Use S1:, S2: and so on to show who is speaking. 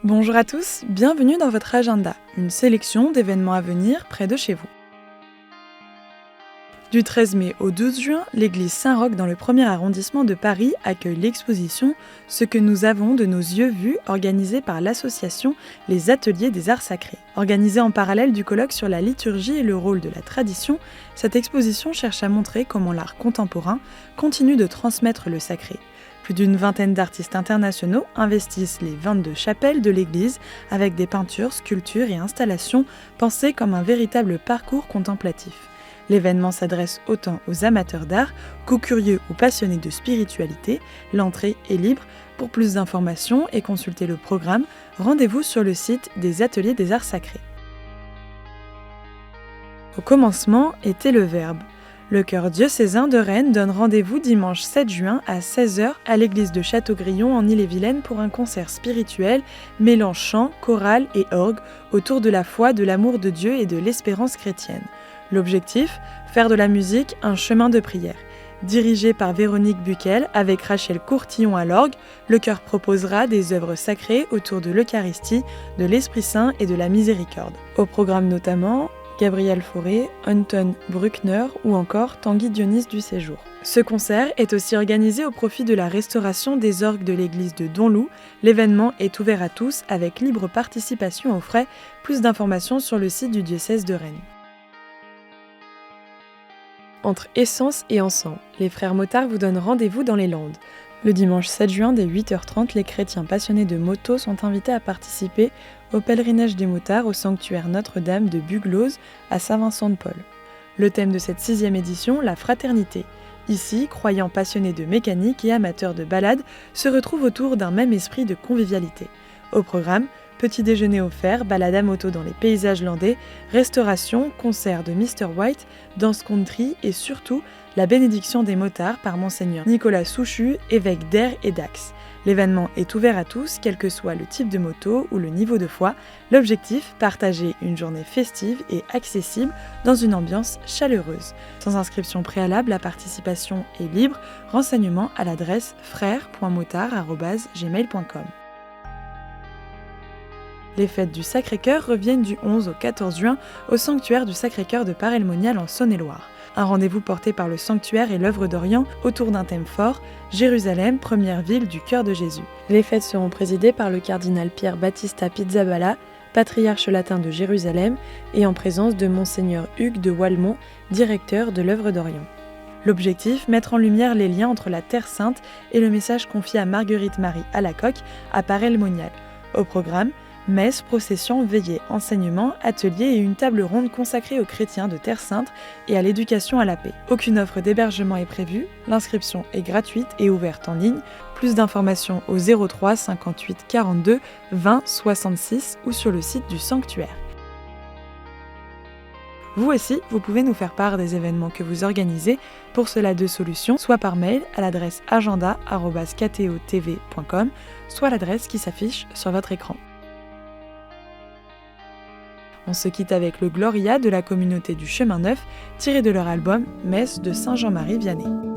S1: Bonjour à tous, bienvenue dans votre agenda, une sélection d'événements à venir près de chez vous. Du 13 mai au 12 juin, l'église Saint-Roch dans le 1er arrondissement de Paris accueille l'exposition « Ce que nous avons de nos yeux vus » organisée par l'association Les Ateliers des Arts Sacrés. Organisée en parallèle du colloque sur la liturgie et le rôle de la tradition, cette exposition cherche à montrer comment l'art contemporain continue de transmettre le sacré. Plus d'une vingtaine d'artistes internationaux investissent les 22 chapelles de l'église avec des peintures, sculptures et installations pensées comme un véritable parcours contemplatif. L'événement s'adresse autant aux amateurs d'art qu'aux curieux ou passionnés de spiritualité. L'entrée est libre. Pour plus d'informations et consulter le programme, rendez-vous sur le site des Ateliers des Arts Sacrés. Au commencement était le Verbe. Le chœur diocésain de Rennes donne rendez-vous dimanche 7 juin à 16h à l'église de Châteaugrillon en Ille-et-Vilaine pour un concert spirituel mêlant chant, chorale et orgue autour de la foi, de l'amour de Dieu et de l'espérance chrétienne. L'objectif, faire de la musique un chemin de prière. Dirigé par Véronique Buquel avec Rachel Courtillon à l'orgue, le chœur proposera des œuvres sacrées autour de l'Eucharistie, de l'Esprit Saint et de la Miséricorde. Au programme notamment Gabriel Fauré, Anton Bruckner ou encore Tanguy Dionys du Séjour. Ce concert est aussi organisé au profit de la restauration des orgues de l'église de Donloup. L'événement est ouvert à tous avec libre participation aux frais. Plus d'informations sur le site du diocèse de Rennes. Entre Essence et Encens, les frères motards vous donnent rendez-vous dans les Landes. Le dimanche 7 juin dès 8h30, les chrétiens passionnés de moto sont invités à participer au pèlerinage des motards au sanctuaire Notre-Dame de Bugloz à Saint-Vincent-de-Paul. Le thème de cette 6e édition, la fraternité. Ici, croyants passionnés de mécanique et amateurs de balade se retrouvent autour d'un même esprit de convivialité. Au programme, petit déjeuner offert, balade à moto dans les paysages landais, restauration, concert de Mr White, danse country et surtout la bénédiction des motards par Monseigneur Nicolas Souchu, évêque d'Aire et d'Ax. L'événement est ouvert à tous, quel que soit le type de moto ou le niveau de foi. L'objectif, partager une journée festive et accessible dans une ambiance chaleureuse. Sans inscription préalable, la participation est libre. Renseignements à l'adresse frères.motard@gmail.com. Les fêtes du Sacré-Cœur reviennent du 11 au 14 juin au sanctuaire du Sacré-Cœur de Paray-le-Monial en Saône-et-Loire. Un rendez-vous porté par le sanctuaire et l'œuvre d'Orient autour d'un thème fort, Jérusalem, première ville du cœur de Jésus. Les fêtes seront présidées par le cardinal Pierre Battista Pizzaballa, patriarche latin de Jérusalem, et en présence de Monseigneur Hugues de Walmont, directeur de l'œuvre d'Orient. L'objectif, mettre en lumière les liens entre la Terre Sainte et le message confié à Marguerite-Marie Alacoque à Paray-le-Monial. Au programme, messe, procession, veillée, enseignement, ateliers et une table ronde consacrée aux chrétiens de Terre Sainte et à l'éducation à la paix. Aucune offre d'hébergement est prévue, l'inscription est gratuite et ouverte en ligne. Plus d'informations au 03 58 42 20 66 ou sur le site du sanctuaire. Vous aussi, vous pouvez nous faire part des événements que vous organisez. Pour cela, deux solutions, soit par mail à l'adresse agenda@ktotv.com, soit l'adresse qui s'affiche sur votre écran. On se quitte avec le Gloria de la communauté du Chemin Neuf, tiré de leur album Messe de Saint Jean-Marie Vianney.